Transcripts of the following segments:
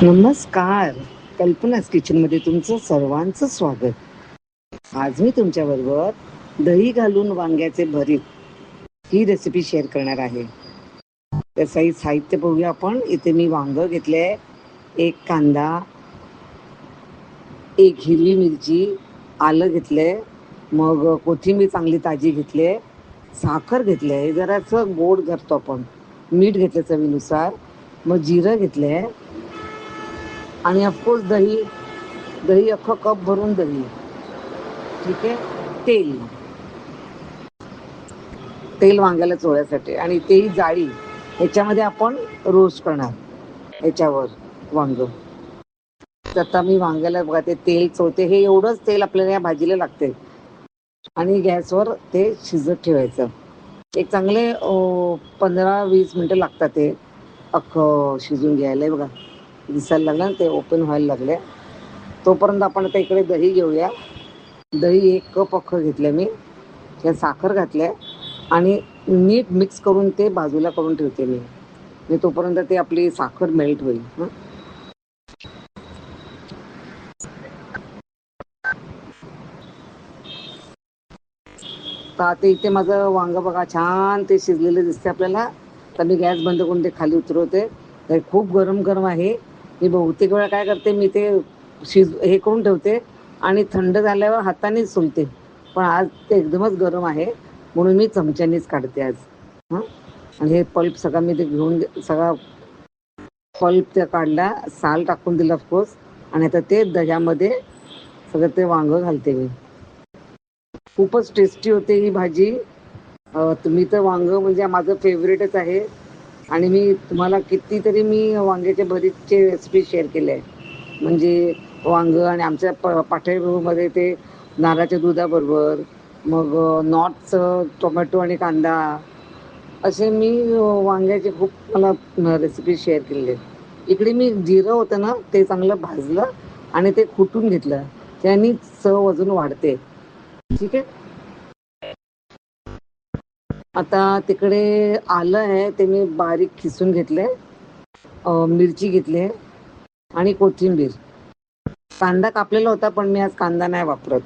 नमस्कार. कल्पनास किचनमध्ये तुमचं सर्वांचं स्वागत. आज मी तुमच्याबरोबर दही घालून वांग्याचे भरीत ही रेसिपी शेअर करणार आहे. त्याचंही साहित्य बघूया आपण. इथे मी वांग घेतले, एक कांदा, एक हिरवी मिरची, आलं घेतले, मग कोथिंबीर चांगली ताजी घेतले, साखर घेतले, हे जरासं गोड करतो आपण, मीठ घेतलं चवीनुसार, मग जिरं घेतले आणि ऑफकोर्स दही. दही अख्खं कप भरून दही. ठीक आहे. तेल तेल वांग्याला चोळ्यासाठी आणि तेही जाळी. ह्याच्यामध्ये आपण रोस्ट करणार याच्यावर वांग. तर आता मी वांग्याला बघा ते तेल चोळते. हे एवढंच तेल आपल्याला या भाजीला लागते आणि गॅसवर ते शिजत ठेवायचं. एक चांगले 15-20 मिनटं लागतात ते अख्खं शिजून घ्यायला. बघा दिसायला लागलं ना, ते ओपन व्हायला लागले. तोपर्यंत आपण आता इकडे दही घेऊया. दही 1 कप अख्खं घेतलं मी. त्यात साखर घातल्या आणि नीट मिक्स करून ते बाजूला करून ठेवते मी. तोपर्यंत ते आपली साखर मेल्ट होईल. तर आता इथे माझं वांग बघा छान ते शिजलेलं दिसते आपल्याला. तर मी गॅस बंद करून ते खाली उतरवते. तर खूप गरम गरम आहे. मी बहुतेक वेळा काय करते, मी ते हे करून ठेवते आणि थंड झाल्यावर हातानेच सोलते. पण आज ते एकदमच गरम आहे म्हणून मी चमच्यानेच काढते आज. हां. आणि हे पल्प सगळा मी ते घेऊन सगळा पल्प त्या काढला, साल टाकून दिलं ऑफकोर्स. आणि आता ते दह्यामध्ये सगळं ते वांग घालते मी. खूपच टेस्टी होते ही भाजी. तुम्ही तर वांग म्हणजे माझं फेवरेटच आहे आणि मी तुम्हाला कितीतरी मी वांग्याच्या भरीतचे रेसिपी शेअर केले आहे. म्हणजे वांग आणि आमच्या पाठेमध्ये ते नारळाच्या दुधाबरोबर, मग नॉटचं टोमॅटो आणि कांदा, असे मी वांग्याचे खूप मला रेसिपी शेअर केलेले आहेत. इकडे मी जिरं होतं ना, ते चांगलं भाजलं आणि ते कुटून घेतलं. त्यानी चव अजून वाढते. ठीक आहे. आता तिकडे आलं आहे ते मी बारीक खिसून घेतले, मिरची घेतली आणि कोथिंबीर. कांदा कापलेला होता पण मी आज कांदा नाही वापरत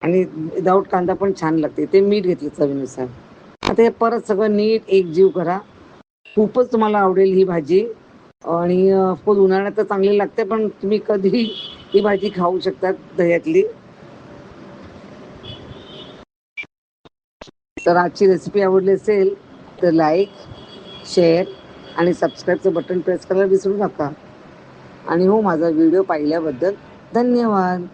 आणि विदाऊट कांदा पण छान लागते. ते मीठ घेतलं चवीनुसार. आता हे परत सगळं नीट एकजीव करा. खूपच तुम्हाला आवडेल ही भाजी. आणि ऑफकोर्स उन्हाळ्यात तर चांगली लागते, पण तुम्ही कधीही ही भाजी खाऊ शकतात दह्यातली. तर आजची रेसिपी आवडली असेल तर लाईक, शेअर आणि सबस्क्राईबचं बटन प्रेस करायला विसरू नका. आणि हो, माझा व्हिडिओ पाहिल्याबद्दल धन्यवाद.